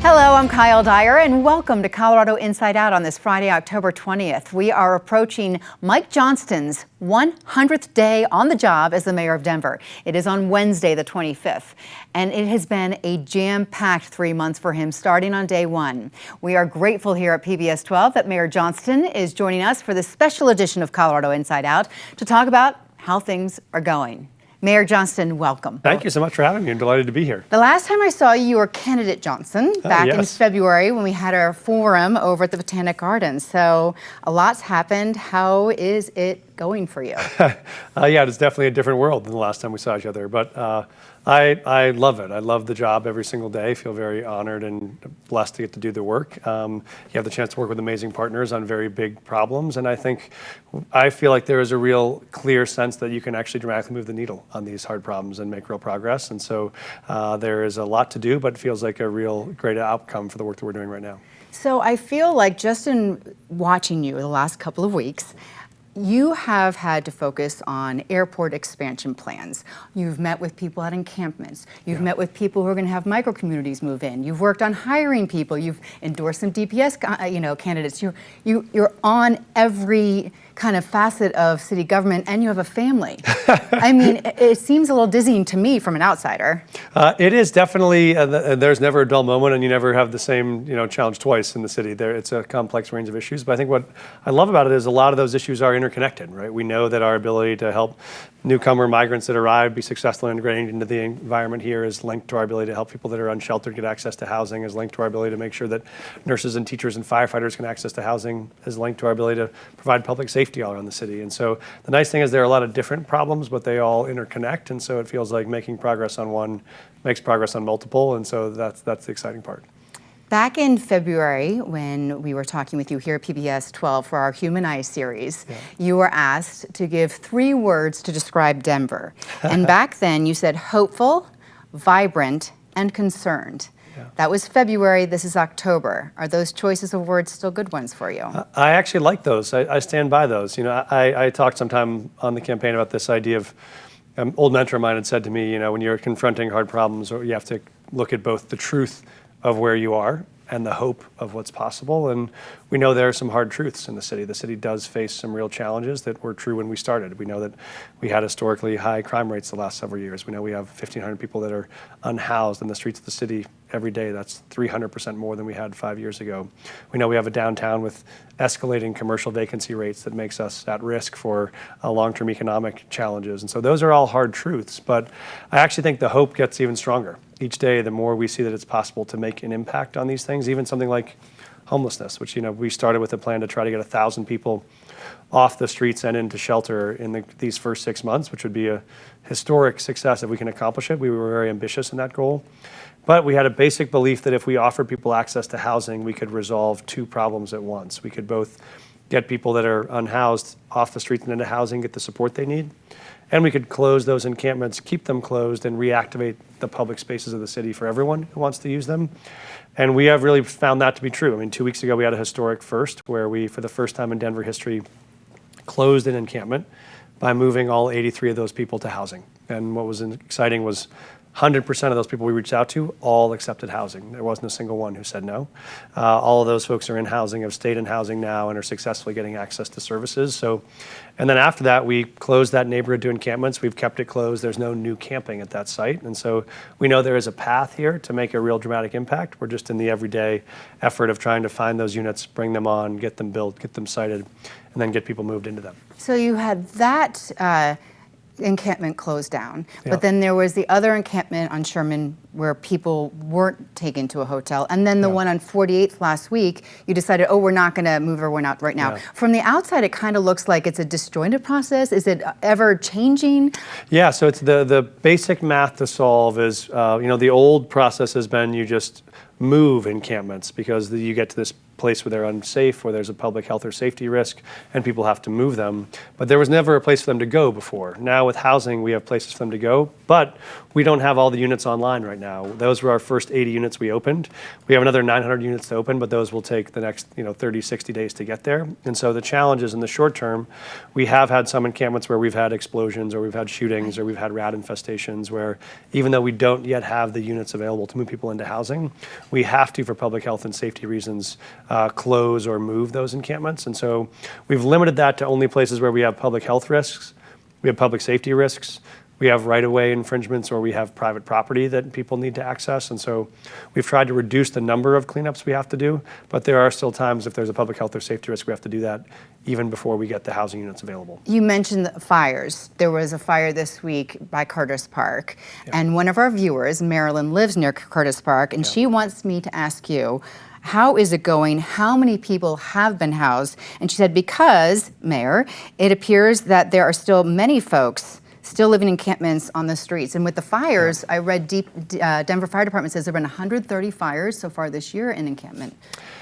Hello, I'm Kyle Dyer, and welcome to Colorado Inside Out on this Friday, October 20th. We are approaching Mike Johnston's 100th day on the job as the mayor of Denver. It is on Wednesday, the 25th, and it has been a jam-packed 3 months for him starting on day one. We are grateful here at PBS 12 that Mayor Johnston is joining us for this special edition of Colorado Inside Out to talk about how things are going. Mayor Johnston, welcome. Thank you so much for having me. I'm delighted to be here. The last time I saw you, you were candidate Johnston back in February when we had our forum over at the Botanic Gardens. So a lot's happened. How is it going for you? Yeah, it's definitely a different world than the last time we saw each other. But I love it. I love the job every single day. I feel very honored and blessed to get to do the work. You have the chance to work with amazing partners on very big problems. And I feel like there is a real clear sense that you can actually dramatically move the needle on these hard problems and make real progress. And so there is a lot to do, but it feels like a real great outcome for the work that we're doing right now. So I feel like just in watching you the last couple of weeks, you have had to focus on airport expansion plans. You've met with people at encampments. You've met with people who are going to have micro-communities move in. You've worked on hiring people. You've endorsed some DPS candidates. You're on every kind of facet of city government, and you have a family. I mean, it seems a little dizzying to me from an outsider. It is definitely, there's never a dull moment, and you never have the same challenge twice in the city. It's a complex range of issues, but I think what I love about it is a lot of those issues are interconnected, right? We know that our ability to help newcomer migrants that arrive be successfully integrated into the environment here is linked to our ability to help people that are unsheltered get access to housing, is linked to our ability to make sure that nurses and teachers and firefighters can access to housing, is linked to our ability to provide public safety all around the city. And so the nice thing is there are a lot of different problems, but they all interconnect. And so it feels like making progress on one makes progress on multiple. And so that's the exciting part. Back in February, when we were talking with you here at PBS 12 for our Human Eyes series, you were asked to give 3 words to describe Denver. And back then you said hopeful, vibrant, and concerned. That was February, this is October. Are those choices of words still good ones for you? I actually like those. I stand by those. I talked sometime on the campaign about this idea of, an old mentor of mine had said to me, when you're confronting hard problems, you have to look at both the truth of where you are and the hope of what's possible. And we know there are some hard truths in the city. The city does face some real challenges that were true when we started. We know that we had historically high crime rates the last several years. We know we have 1,500 people that are unhoused in the streets of the city every day. That's 300% more than we had 5 years ago. We know we have a downtown with escalating commercial vacancy rates that makes us at risk for long-term economic challenges. And so those are all hard truths, but I actually think the hope gets even stronger. Each day, the more we see that it's possible to make an impact on these things, even something like homelessness, which we started with a plan to try to get 1,000 people off the streets and into shelter in these first 6 months, which would be a historic success if we can accomplish it. We were very ambitious in that goal. But we had a basic belief that if we offered people access to housing, we could resolve 2 problems at once. We could both get people that are unhoused off the streets and into housing, get the support they need, and we could close those encampments, keep them closed, and reactivate the public spaces of the city for everyone who wants to use them. And we have really found that to be true. I mean, 2 weeks ago, we had a historic first where we, for the first time in Denver history, closed an encampment by moving all 83 of those people to housing. And what was exciting was 100% of those people we reached out to all accepted housing. There wasn't a single one who said no. All of those folks are in housing, have stayed in housing now, and are successfully getting access to services. And then after that, we closed that neighborhood to encampments. We've kept it closed. There's no new camping at that site. And so we know there is a path here to make a real dramatic impact. We're just in the everyday effort of trying to find those units, bring them on, get them built, get them sited, and then get people moved into them. So you had that encampment closed down, but then there was the other encampment on Sherman where people weren't taken to a hotel, and then the one on 48th last week, you decided, we're not going to move everyone out right now. From the outside, it kind of looks like it's a disjointed process. Is it ever changing? Yeah, so it's the basic math to solve is, the old process has been you just move encampments because you get to this place where they're unsafe, where there's a public health or safety risk, and people have to move them. But there was never a place for them to go before. Now with housing, we have places for them to go, but we don't have all the units online right now. Those were our first 80 units we opened. We have another 900 units to open, but those will take the next 30, 60 days to get there. And so the challenge is in the short term, we have had some encampments where we've had explosions or we've had shootings or we've had rat infestations where even though we don't yet have the units available to move people into housing, we have to, for public health and safety reasons, close or move those encampments. And so we've limited that to only places where we have public health risks, we have public safety risks, we have right-of-way infringements, or we have private property that people need to access. And so we've tried to reduce the number of cleanups we have to do, but there are still times if there's a public health or safety risk, we have to do that even before we get the housing units available. You mentioned the fires. There was a fire this week by Curtis Park, and one of our viewers, Marilyn, lives near Curtis Park, and she wants me to ask you, how is it going? How many people have been housed? And she said, because, Mayor, it appears that there are still many folks still living in encampments on the streets. And with the fires, I read Denver Fire Department says there have been 130 fires so far this year in encampment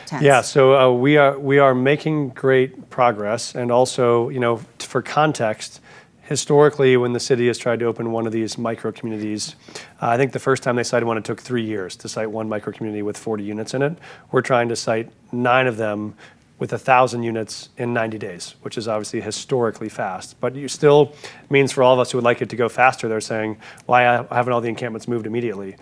tents. Yeah, so we are making great progress. And also, for context, historically, when the city has tried to open one of these micro-communities, I think the first time they cited one, it took 3 years to site one micro-community with 40 units in it. We're trying to site 9 of them with 1,000 units in 90 days, which is obviously historically fast. But you still means for all of us who would like it to go faster, they're saying, why haven't all the encampments moved immediately?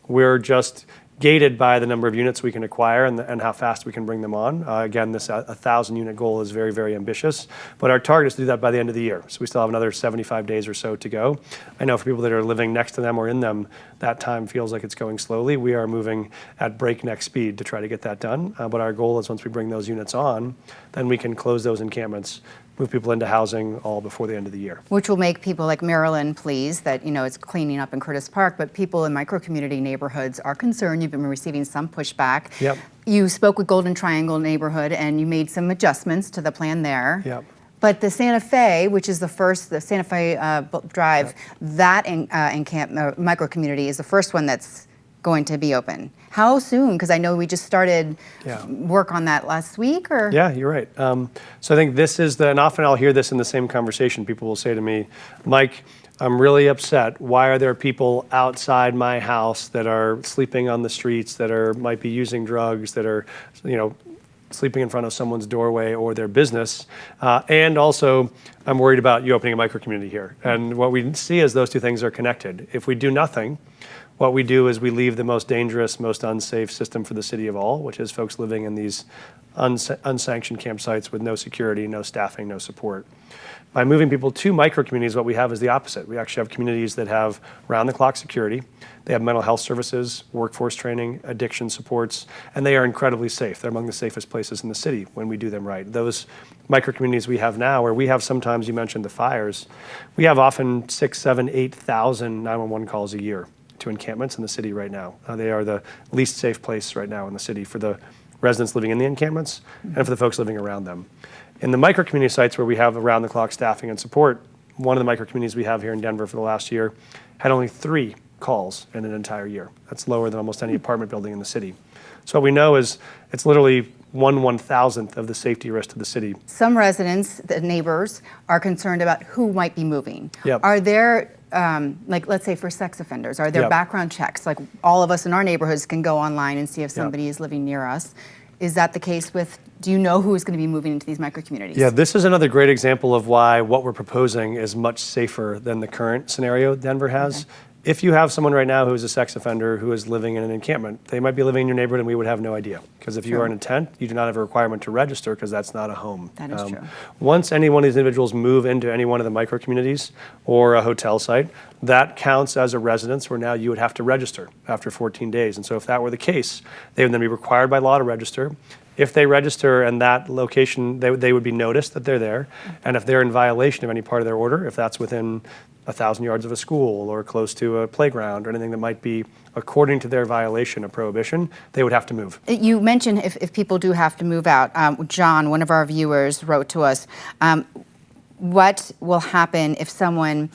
We're just gated by the number of units we can acquire and how fast we can bring them on. Again, this 1,000 unit goal is very, very ambitious, but our target is to do that by the end of the year. So we still have another 75 days or so to go. I know for people that are living next to them or in them, that time feels like it's going slowly. We are moving at breakneck speed to try to get that done. But our goal is once we bring those units on, then we can close those encampments, move people into housing all before the end of the year. Which will make people like Marilyn pleased that, it's cleaning up in Curtis Park, but people in micro-community neighborhoods are concerned. You've been receiving some pushback. Yep. You spoke with Golden Triangle neighborhood and you made some adjustments to the plan there. Yep. But the Santa Fe, which is the Santa Fe Drive, that micro-community is the first one that's going to be open. How soon? Because I know we just started work on that last week, or? Yeah, you're right. So I think this is and often I'll hear this in the same conversation. People will say to me, Mike, I'm really upset. Why are there people outside my house that are sleeping on the streets, that might be using drugs, that are, sleeping in front of someone's doorway or their business? And also, I'm worried about you opening a micro-community here. And what we see is those two things are connected. If we do nothing, what we do is we leave the most dangerous, most unsafe system for the city of all, which is folks living in these unsanctioned campsites with no security, no staffing, no support. By moving people to micro-communities, what we have is the opposite. We actually have communities that have round-the-clock security. They have mental health services, workforce training, addiction supports, and they are incredibly safe. They're among the safest places in the city when we do them right. Those micro-communities we have now, where we have sometimes, you mentioned the fires, we have often 6,000, 7,000, 8,000 911 calls a year to encampments in the city right now. They are the least safe place right now in the city for the residents living in the encampments and for the folks living around them. In the micro-community sites where we have around-the-clock staffing and support, one of the micro-communities we have here in Denver for the last year had only 3 calls in an entire year. That's lower than almost any apartment building in the city. So what we know is it's literally 1/1000th of the safety risk to the city. Some residents, the neighbors, are concerned about who might be moving. Yep. Are there, let's say for sex offenders, are there background checks? Like all of us in our neighborhoods can go online and see if somebody is living near us. Is that the case do you know who is going to be moving into these micro-communities? Yeah, this is another great example of why what we're proposing is much safer than the current scenario Denver has. Okay. If you have someone right now who is a sex offender who is living in an encampment, they might be living in your neighborhood and we would have no idea. Because if you are in a tent, you do not have a requirement to register because that's not a home. That is true. Once any one of these individuals move into any one of the micro-communities or a hotel site, that counts as a residence where now you would have to register after 14 days. And so if that were the case, they would then be required by law to register. If they register in that location, they would be noticed that they're there. And if they're in violation of any part of their order, if that's within 1,000 yards of a school or close to a playground or anything that might be according to their violation of prohibition, they would have to move. You mentioned if people do have to move out. John, one of our viewers, wrote to us, what will happen if someone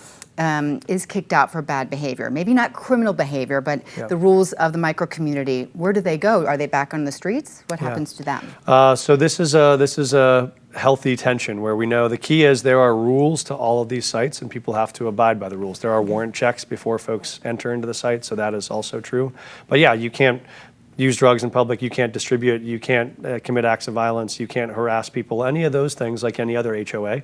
is kicked out for bad behavior, maybe not criminal behavior, but Yep. the rules of the micro community, where do they go? Are they back on the streets? What happens to them? So this is a healthy tension where we know the key is there are rules to all of these sites and people have to abide by the rules. There are warrant checks before folks enter into the site, so that is also true. But yeah, you can't use drugs in public, you can't distribute, you can't commit acts of violence, you can't harass people, any of those things like any other HOA.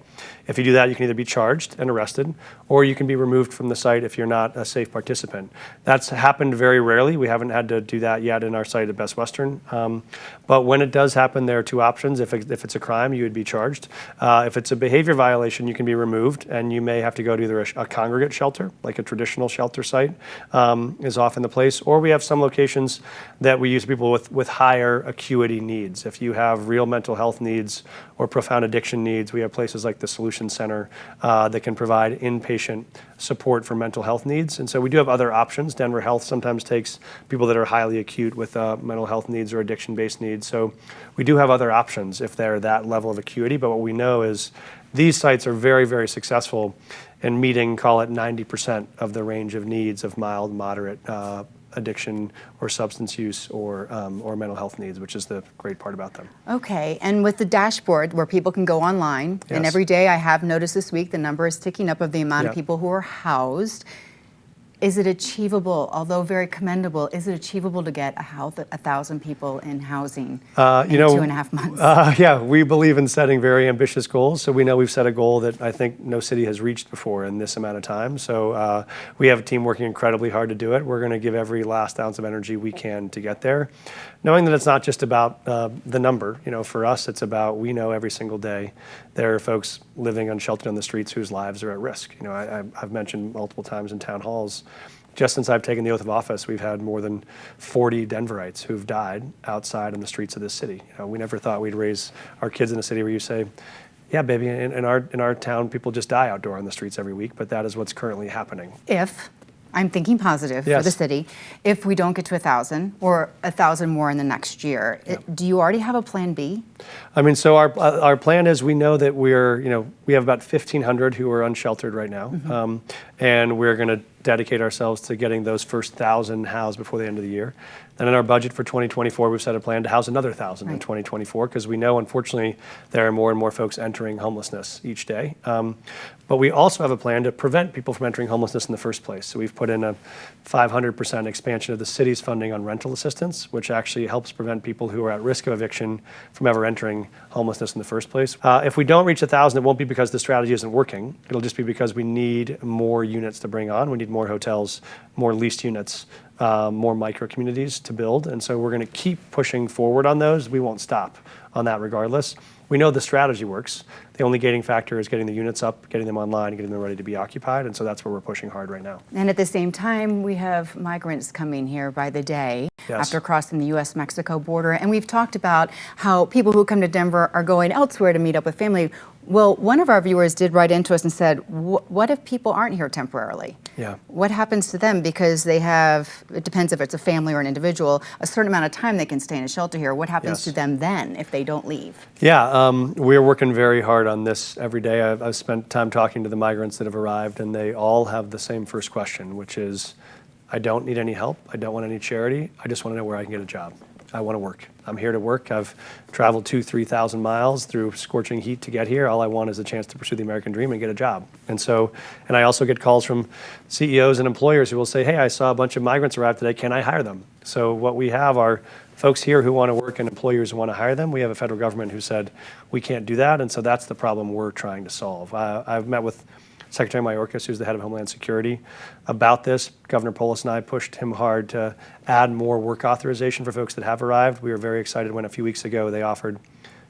If you do that, you can either be charged and arrested, or you can be removed from the site if you're not a safe participant. That's happened very rarely. We haven't had to do that yet in our site at Best Western. But when it does happen, there are two options. If it's a crime, you would be charged. If it's a behavior violation, you can be removed, and you may have to go to either a congregate shelter, like a traditional shelter site is often the place, or we have some locations that we use people with higher acuity needs. If you have real mental health needs or profound addiction needs, we have places like the Solution Center that can provide inpatient support for mental health needs. And so we do have other options. Denver Health sometimes takes people that are highly acute with mental health needs or addiction-based needs. So we do have other options if they're that level of acuity. But what we know is these sites are very, very successful in meeting, call it 90% of the range of needs of mild, moderate addiction or substance use or mental health needs, which is the great part about them. Okay, and with the dashboard where people can go online, and Yes. every day I have noticed this week the number is ticking up of the amount of Yep. people who are housed. Is it achievable, although very commendable, is it achievable to get 1,000 people in housing in 2.5 months? Yeah, we believe in setting very ambitious goals. So we know we've set a goal that I think no city has reached before in this amount of time. So we have a team working incredibly hard to do it. We're going to give every last ounce of energy we can to get there, knowing that it's not just about the number. For us, it's about we know every single day there are folks living unsheltered on the streets whose lives are at risk. I've mentioned multiple times in town halls. Just since I've taken the oath of office, we've had more than 40 Denverites who've died outside in the streets of this city. We never thought we'd raise our kids in a city where you say, yeah, baby, in our town, people just die outdoor on the streets every week, but that is what's currently happening. If, I'm thinking positive for Yes. the city, if we don't get to 1,000 or 1,000 more in the next year, do you already have a plan B? So our plan is we know that we have about 1,500 who are unsheltered right now, and we're going to dedicate ourselves to getting those first 1,000 housed before the end of the year. Then in our budget for 2024, we've set a plan to house another 1,000 in 2024 because we know, unfortunately, there are more and more folks entering homelessness each day. But we also have a plan to prevent people from entering homelessness in the first place. So we've put in a 500% expansion of the city's funding on rental assistance, which actually helps prevent people who are at risk of eviction from ever entering homelessness in the first place. If we don't reach 1,000, it won't be because the strategy isn't working. It'll just be because we need more units to bring on. We need more hotels, more leased units, more micro communities to build. And so we're going to keep pushing forward on those. We won't stop on that regardless. We know the strategy works. The only gating factor is getting the units up, getting them online, getting them ready to be occupied. And so that's where we're pushing hard right now. And at the same time, we have migrants coming here by the day after crossing the U.S.-Mexico border. And we've talked about how people who come to Denver are going elsewhere to meet up with family. Well, one of our viewers did write into us and said, what if people aren't here temporarily? Yeah. What happens to them? Because they have, it depends if it's a family or an individual, a certain amount of time they can stay in a shelter here. What happens to them then if they don't leave? Yeah, we're working very hard on this every day. I've spent time talking to the migrants that have arrived, and they all have the same first question, which is, I don't need any help. I don't want any charity. I just want to know where I can get a job. I want to work. I'm here to work. I've traveled 2,000-3,000 miles through scorching heat to get here. All I want is a chance to pursue the American dream and get a job. And I also get calls from CEOs and employers who will say, hey, I saw a bunch of migrants arrive today. Can I hire them? So what we have are folks here who want to work and employers who want to hire them. We have a federal government who said we can't do that. And so that's the problem we're trying to solve. I've met with Secretary Mayorkas, who's the head of Homeland Security, about this. Governor Polis and I pushed him hard to add more work authorization for folks that have arrived. We were very excited when a few weeks ago they offered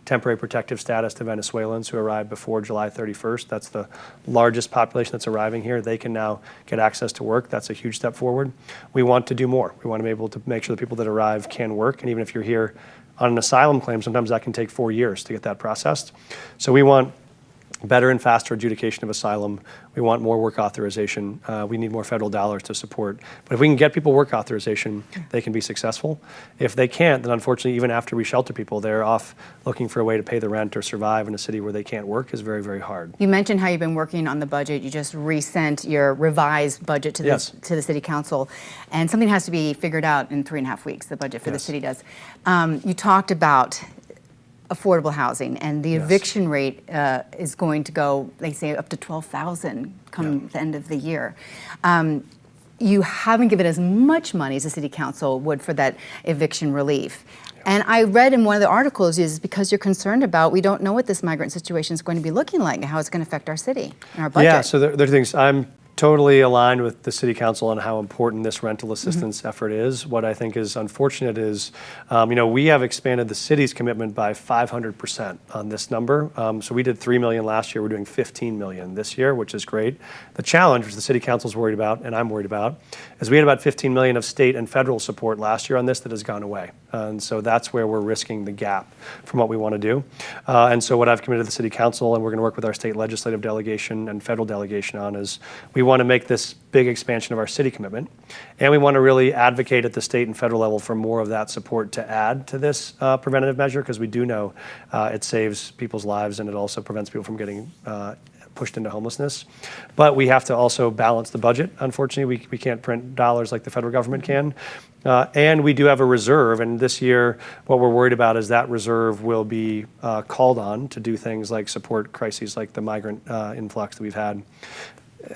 temporary protective status to Venezuelans who arrived before July 31st. That's the largest population that's arriving here. They can now get access to work. That's a huge step forward. We want to do more. We want to be able to make sure the people that arrive can work. And even if you're here on an asylum claim, sometimes that can take 4 years to get that processed. So we want better and faster adjudication of asylum. We want more work authorization. We need more federal dollars to support. But if we can get people work authorization, they can be successful. If they can't, then unfortunately, even after we shelter people, they're off looking for a way to pay the rent or survive in a city where they can't work is very, very hard. You mentioned how you've been working on the budget. You just resent your revised budget to, to the City Council. And something has to be figured out in 3.5 weeks, the budget for the city does. You talked about affordable housing, and the eviction rate is going to go, they say, up to 12,000 come the end of the year. You haven't given as much money as the City Council would for that eviction relief. And I read in one of the articles is because you're concerned about, we don't know what this migrant situation is going to be looking like and how it's going to affect our city and our budget. Yeah, so there are things. I'm totally aligned with the City Council on how important this rental assistance effort is. What I think is unfortunate is, we have expanded the city's commitment by 500% on this number. So we did $3 million last year. We're doing $15 million this year, which is great. The challenge, which the City Council's worried about, and I'm worried about, is we had about $15 million of state and federal support last year on this that has gone away. And so that's where we're risking the gap from what we want to do. And so what I've committed to the City Council, and we're going to work with our state legislative delegation and federal delegation on, is we want to make this big expansion of our city commitment. And we want to really advocate at the state and federal level for more of that support to add to this preventative measure, because we do know it saves people's lives and it also prevents people from getting pushed into homelessness. But we have to also balance the budget. Unfortunately, we can't print dollars like the federal government can. And we do have a reserve, and this year what we're worried about is that reserve will be called on to do things like support crises like the migrant influx that we've had.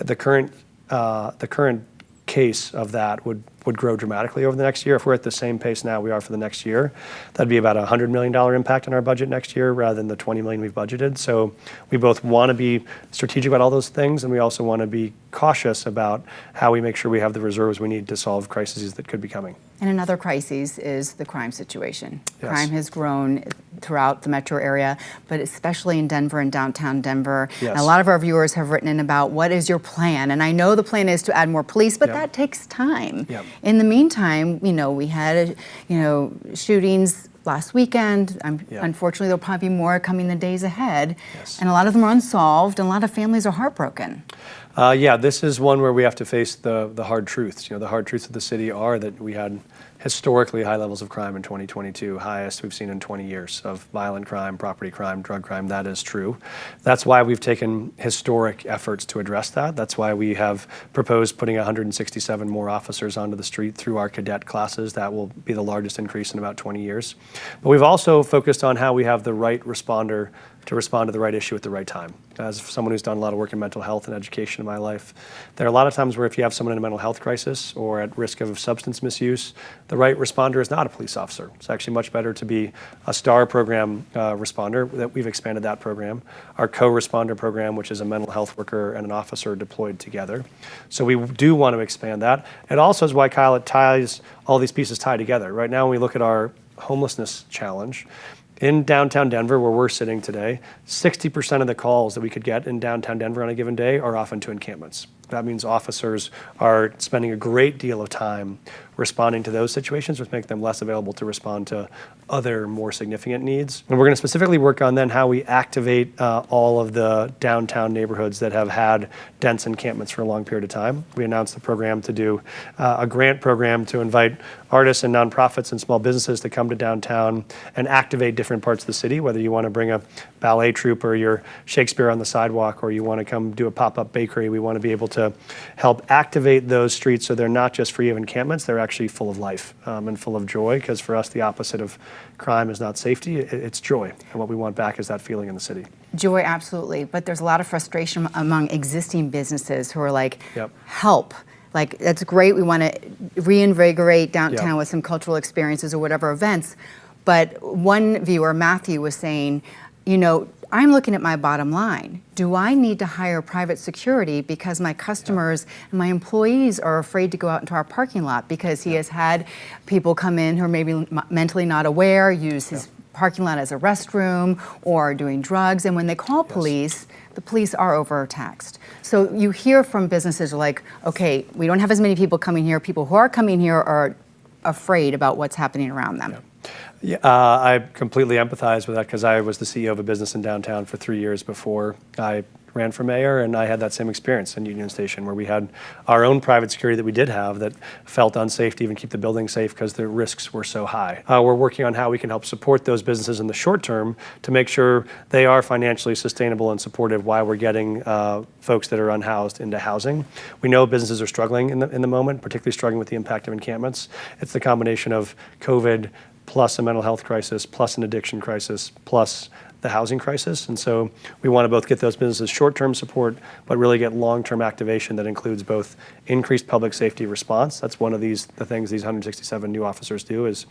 The current case of that would grow dramatically over the next year. If we're at the same pace now we are for the next year, that'd be about a $100 million impact on our budget next year rather than the $20 million we've budgeted. So we both want to be strategic about all those things, and we also want to be cautious about how we make sure we have the reserves we need to solve crises that could be coming. And another crisis is the crime situation. Yes. Crime has grown throughout the metro area, but especially in Denver and downtown Denver. Yes. And a lot of our viewers have written in about what is your plan? And I know the plan is to add more police, but that takes time. In the meantime, we had, shootings last weekend. Unfortunately, there'll probably be more coming the days ahead. And a lot of them are unsolved, and a lot of families are heartbroken. This is one where we have to face the hard truths. The hard truths of the city are that we had historically high levels of crime in 2022, highest we've seen in 20 years of violent crime, property crime, drug crime. That is true. That's why we've taken historic efforts to address that. That's why we have proposed putting 167 more officers onto the street through our cadet classes. That will be the largest increase in about 20 years. But we've also focused on how we have the right responder to respond to the right issue at the right time. As someone who's done a lot of work in mental health and education in my life, there are a lot of times where if you have someone in a mental health crisis or at risk of substance misuse, the right responder is not a police officer. It's actually much better to be a STAR program responder. That we've expanded that program. Our co-responder program, which is a mental health worker and an officer deployed together. So we do want to expand that. It also is why, Kyle, it ties, all these pieces tie together. Right now when we look at our homelessness challenge, in downtown Denver, where we're sitting today, 60% of the calls that we could get in downtown Denver on a given day are often to encampments. That means officers are spending a great deal of time responding to those situations, which make them less available to respond to other more significant needs. And we're going to specifically work on then how we activate all of the downtown neighborhoods that have had dense encampments for a long period of time. We announced the program to do a grant program to invite artists and nonprofits and small businesses to come to downtown and activate different parts of the city, whether you want to bring a ballet troupe or your Shakespeare on the sidewalk, or you want to come do a pop-up bakery. We want to be able to help activate those streets so they're not just free of encampments, they're actually full of life and full of joy, because for us the opposite of crime is not safety, it's joy. And what we want back is that feeling in the city. Joy, absolutely. But there's a lot of frustration among existing businesses who are like, help. Like, that's great. We want to reinvigorate downtown with some cultural experiences or whatever events. But one viewer, Matthew, was saying, I'm looking at my bottom line. Do I need to hire private security because my customers and my employees are afraid to go out into our parking lot because he has had people come in who are maybe mentally not aware, use his parking lot as a restroom, or doing drugs, and when they call police, the police are overtaxed. So you hear from businesses like, okay, we don't have as many people coming here. People who are coming here are afraid about what's happening around them. Yeah, I completely empathize with that because I was the CEO of a business in downtown for 3 years before I ran for mayor, and I had that same experience in Union Station where we had our own private security that we did have that felt unsafe to even keep the building safe because the risks were so high. We're working on how we can help support those businesses in the short term to make sure they are financially sustainable and supportive while we're getting folks that are unhoused into housing. We know businesses are struggling in the moment, particularly struggling with the impact of encampments. It's the combination of COVID plus a mental health crisis, plus an addiction crisis, plus the housing crisis. And so we want to both get those businesses short-term support, but really get long-term activation that includes both increased public safety response. That's one of the things these 167 new officers do is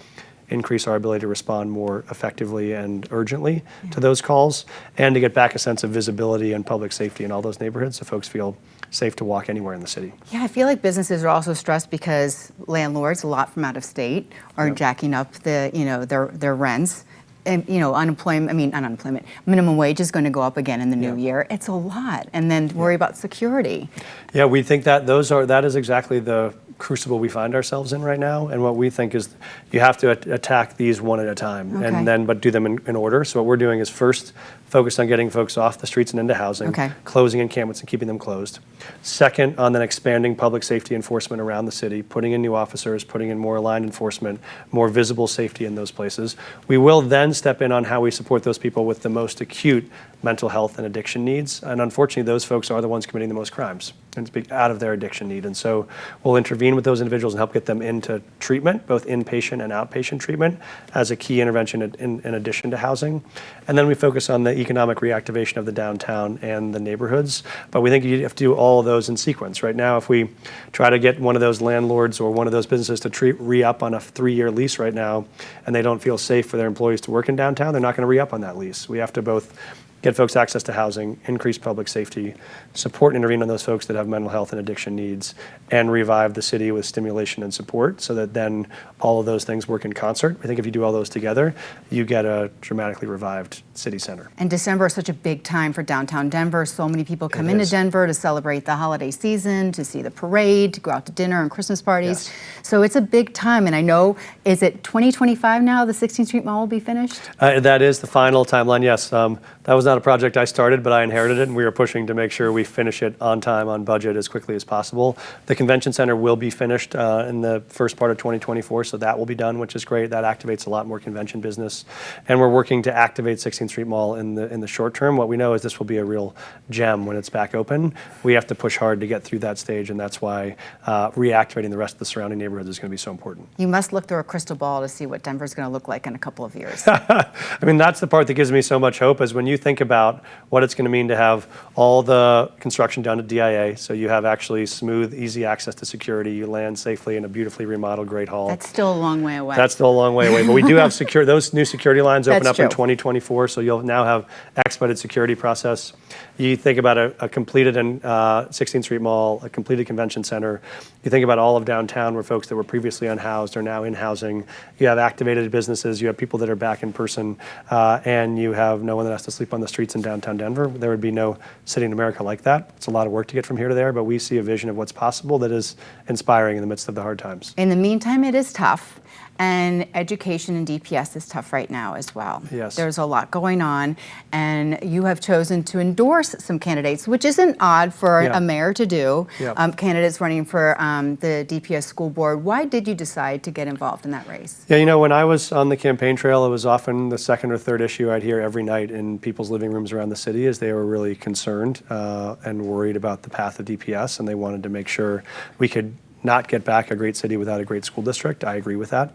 increase our ability to respond more effectively and urgently to those calls, and to get back a sense of visibility and public safety in all those neighborhoods so folks feel safe to walk anywhere in the city. Yeah, I feel like businesses are also stressed because landlords, a lot from out of state, are jacking up their rents. And minimum wage is going to go up again in the new year. It's a lot, and then worry about security. Yeah, we think that that is exactly the crucible we find ourselves in right now. And what we think is you have to attack these one at a time, but do them in order. So what we're doing is first focus on getting folks off the streets and into housing, closing encampments and keeping them closed. Second, on then expanding public safety enforcement around the city, putting in new officers, putting in more aligned enforcement, more visible safety in those places. We will then step in on how we support those people with the most acute mental health and addiction needs. And unfortunately, those folks are the ones committing the most crimes and speak out of their addiction need. And so we'll intervene with those individuals and help get them into treatment, both inpatient and outpatient treatment, as a key intervention in addition to housing. And then we focus on the economic reactivation of the downtown and the neighborhoods. But we think you have to do all of those in sequence. Right now, if we try to get one of those landlords or one of those businesses to re-up on a 3-year lease right now, and they don't feel safe for their employees to work in downtown, they're not going to re-up on that lease. We have to both get folks access to housing, increase public safety, support and intervene on those folks that have mental health and addiction needs, and revive the city with stimulation and support so that then all of those things work in concert. I think if you do all those together, you get a dramatically revived city center. And December is such a big time for downtown Denver. So many people come into Denver to celebrate the holiday season, to see the parade, to go out to dinner and Christmas parties. So it's a big time. And I know, is it 2025 now the 16th Street Mall will be finished? That is the final timeline, yes. That was not a project I started, but I inherited it, and we are pushing to make sure we finish it on time, on budget, as quickly as possible. The convention center will be finished in the first part of 2024, so that will be done, which is great. That activates a lot more convention business. And we're working to activate 16th Street Mall in the short term. What we know is this will be a real gem when it's back open. We have to push hard to get through that stage, and that's why reactivating the rest of the surrounding neighborhoods is going to be so important. You must look through a crystal ball to see what Denver's going to look like in a couple of years. I mean, that's the part that gives me so much hope, is when you think about what it's going to mean to have all the construction done at DIA, so you have actually smooth, easy access to security. You land safely in a beautifully remodeled Great Hall. That's still a long way away. That's still a long way away, but we do have those new security lines open up in 2024, so you'll now have expedited security process. You think about a completed 16th Street Mall, a completed convention center. You think about all of downtown where folks that were previously unhoused are now in housing. You have activated businesses. You have people that are back in person, and you have no one that has to sleep on the streets in downtown Denver. There would be no city in America like that. It's a lot of work to get from here to there, but we see a vision of what's possible that is inspiring in the midst of the hard times. In the meantime, it is tough. And education in DPS is tough right now as well. Yes. There's a lot going on, and you have chosen to endorse some candidates, which isn't odd for a mayor to do, candidates running for the DPS school board. Why did you decide to get involved in that race? Yeah, you know, when I was on the campaign trail, it was often the second or third issue I'd hear every night in people's living rooms around the city, as they were really concerned and worried about the path of DPS, and they wanted to make sure we could not get back a great city without a great school district. I agree with that.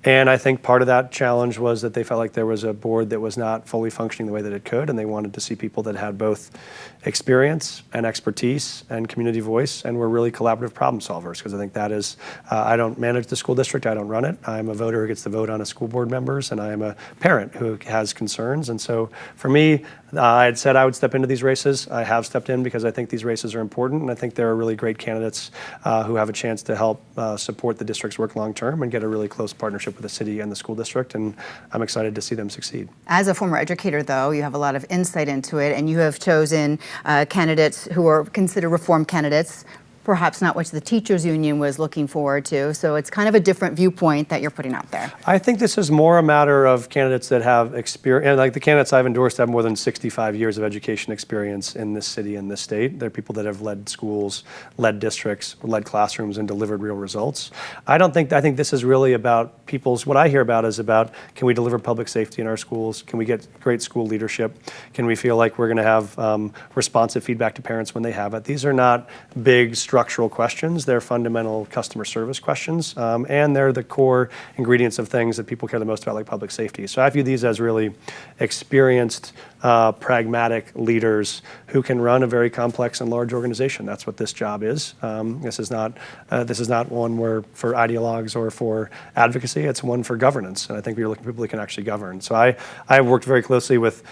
And I think part of that challenge was that they felt like there was a board that was not fully functioning the way that it could, and they wanted to see people that had both experience and expertise and community voice and were really collaborative problem solvers, because I think that is, I don't manage the school district, I don't run it. I'm a voter who gets to vote on a school board members, and I am a parent who has concerns. And so for me, I had said I would step into these races. I have stepped in because I think these races are important, and I think there are really great candidates who have a chance to help support the district's work long term and get a really close partnership with the city and the school district, and I'm excited to see them succeed. As a former educator, though, you have a lot of insight into it, and you have chosen candidates who are considered reform candidates, perhaps not what the teachers union was looking forward to. So it's kind of a different viewpoint that you're putting out there. I think this is more a matter of candidates that have experience, and like the candidates I've endorsed have more than 65 years of education experience in this city and this state. They're people that have led schools, led districts, led classrooms, and delivered real results. I think this is really about what I hear about is about, can we deliver public safety in our schools? Can we get great school leadership? Can we feel like we're going to have responsive feedback to parents when they have it? These are not big structural questions. They're fundamental customer service questions, and they're the core ingredients of things that people care the most about, like public safety. So I view these as really experienced, pragmatic leaders who can run a very complex and large organization. That's what this job is. This is not one where for ideologues or for advocacy. It's one for governance, and I think we're looking for people who can actually govern. So I worked very closely with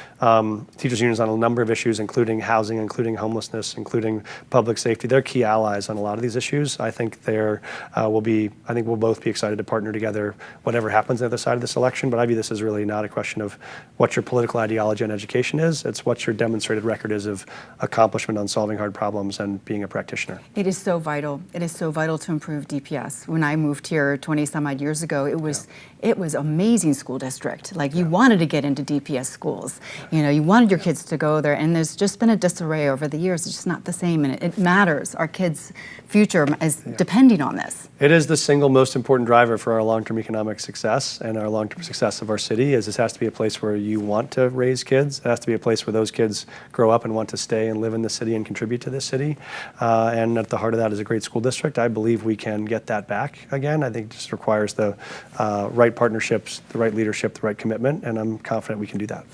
teachers unions on a number of issues, including housing, including homelessness, including public safety. They're key allies on a lot of these issues. I think we'll both be excited to partner together, whatever happens on the other side of this election. But I view this as really not a question of what your political ideology on education is. It's what your demonstrated record is of accomplishment on solving hard problems and being a practitioner. It is so vital. It is so vital to improve DPS. When I moved here 20 some odd years ago, it was amazing school district. Like you wanted to get into DPS schools. You know, you wanted your kids to go there, and there's just been a disarray over the years. It's just not the same, and it matters. Our kids' future is depending on this. It is the single most important driver for our long-term economic success and our long-term success of our city. Is this has to be a place where you want to raise kids. It has to be a place where those kids grow up and want to stay and live in the city and contribute to this city. And at the heart of that is a great school district. I believe we can get that back again. I think it just requires the right partnerships, the right leadership, the right commitment, and I'm confident we can do that.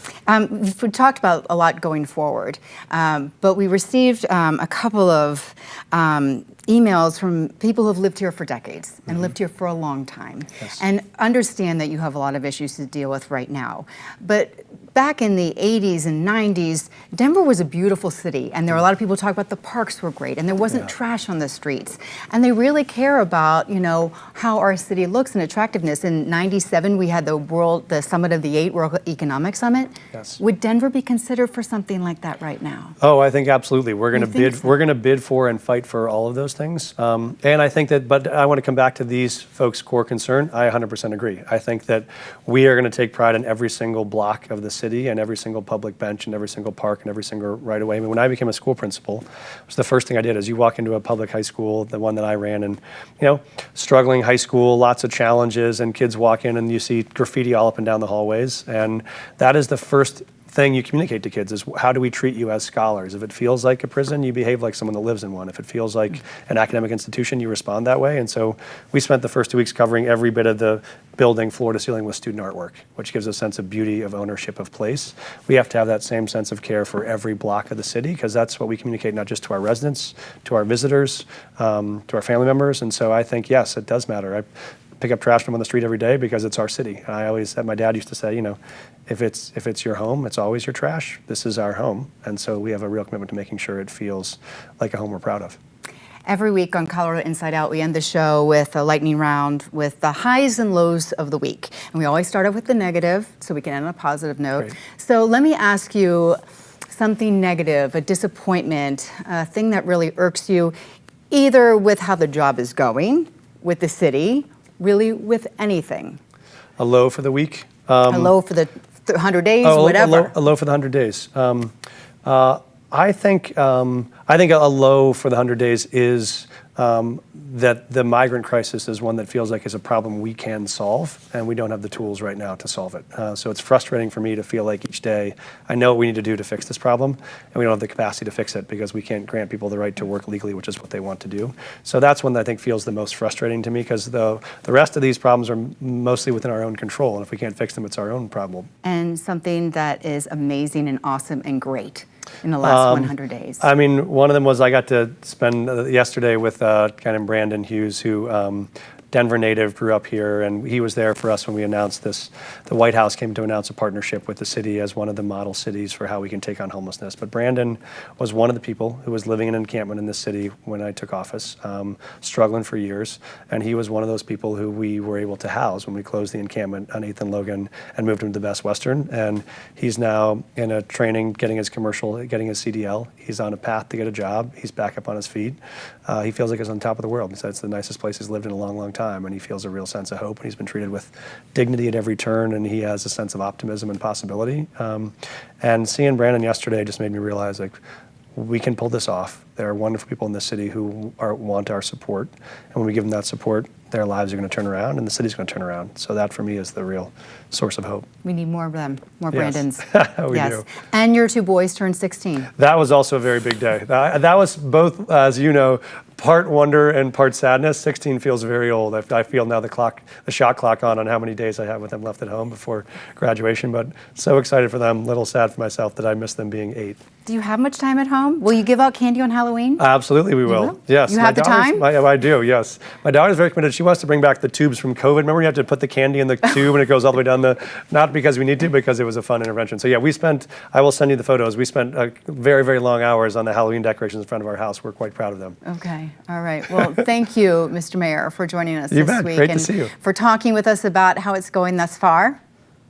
We've talked about a lot going forward, but we received a couple of emails from people who have lived here for decades and lived here for a long time, and understand that you have a lot of issues to deal with right now. But back in the 80s and 90s, Denver was a beautiful city, and there were a lot of people talk about the parks were great, and there wasn't trash on the streets. And they really care about, you know, how our city looks and attractiveness. In '97, we had the Summit of the Eight, World Economic Summit. Would Denver be considered for something like that right now? Oh, I think absolutely. We're going to bid. So? We're going to bid for and fight for all of those things. And I think that, but I want to come back to these folks' core concern. I 100% agree. I think that we are going to take pride in every single block of the city and every single public bench and every single park and every single right of way. I mean, when I became a school principal, it was the first thing I did. Is you walk into a public high school, the one that I ran, and struggling high school, lots of challenges, and kids walk in and you see graffiti all up and down the hallways, and that is the first thing you communicate to kids is, how do we treat you as scholars? If it feels like a prison, you behave like someone that lives in one. If it feels like an academic institution, you respond that way. And so we spent the first 2 weeks covering every bit of the building floor to ceiling with student artwork, which gives a sense of beauty, of ownership of place. We have to have that same sense of care for every block of the city, because that's what we communicate not just to our residents, to our visitors, to our family members. And so I think, yes, it does matter. I pick up trash from on the street every day because it's our city. And my dad used to say, if it's your home, it's always your trash. This is our home. And so we have a real commitment to making sure it feels like a home we're proud of. Every week on Colorado Inside Out, we end the show with a lightning round with the highs and lows of the week. And we always start off with the negative so we can end on a positive note. Great. So let me ask you something negative, a disappointment, a thing that really irks you, either with how the job is going, with the city, really with anything. A low for the week? A low for the 100 days, whatever. A low for the 100 days. I think a low for the 100 days is that the migrant crisis is one that feels like is a problem we can solve, and we don't have the tools right now to solve it. So it's frustrating for me to feel like each day I know what we need to do to fix this problem, and we don't have the capacity to fix it because we can't grant people the right to work legally, which is what they want to do. So that's one that I think feels the most frustrating to me, because the rest of these problems are mostly within our own control, and if we can't fix them, it's our own problem. And something that is amazing and awesome and great in the last 100 days? I mean, one of them was I got to spend yesterday with a guy named Brandon Hughes, who Denver native, grew up here, and he was there for us when we announced this. The White House came to announce a partnership with the city as one of the model cities for how we can take on homelessness. But Brandon was one of the people who was living in an encampment in this city when I took office, struggling for years, and he was one of those people who we were able to house when we closed the encampment on 8th and Logan and moved him to Best Western. And he's now in a training, getting his CDL. He's on a path to get a job. He's back up on his feet. He feels like he's on top of the world. He said it's the nicest place he's lived in a long, long time, and he feels a real sense of hope, and he's been treated with dignity at every turn, and he has a sense of optimism and possibility. And seeing Brandon yesterday just made me realize, like, we can pull this off. There are wonderful people in this city who want our support, and when we give them that support, their lives are going to turn around, and the city's going to turn around. So that, for me, is the real source of hope. We need more of them, more Yes. Brandons. We do. And your two boys turned 16. That was also a very big day. That was both, as you know, part wonder and part sadness. 16 feels very old. I feel now the shot clock on how many days I have with them left at home before graduation, but so excited for them, a little sad for myself that I missed them being 8. Do you have much time at home? Will you give out candy on Halloween? Absolutely, we will. Yes. You have the time? I do, yes. My daughter's very committed. She wants to bring back the tubes from COVID. Remember when you have to put the candy in the tube and it goes all the way down not because we need to, because it was a fun intervention. So yeah, I will send you the photos. We spent very, very long hours on the Halloween decorations in front of our house. We're quite proud of them. Okay, all right. Well, thank you, Mr. Mayor, for joining us You this bet. week. Great to and see you. for talking with us about how it's going thus far.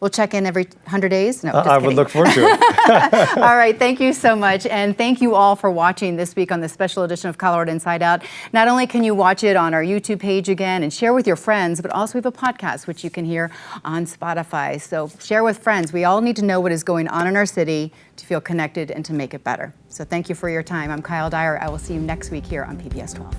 We'll check in every 100 days. No, just I kidding. would look forward to it. All right, thank you so much. And thank you all for watching this week on the special edition of Colorado Inside Out. Not only can you watch it on our YouTube page again and share with your friends, but also we have a podcast which you can hear on Spotify. So share with friends. We all need to know what is going on in our city to feel connected and to make it better. So thank you for your time. I'm Kyle Dyer. I will see you next week here on PBS 12.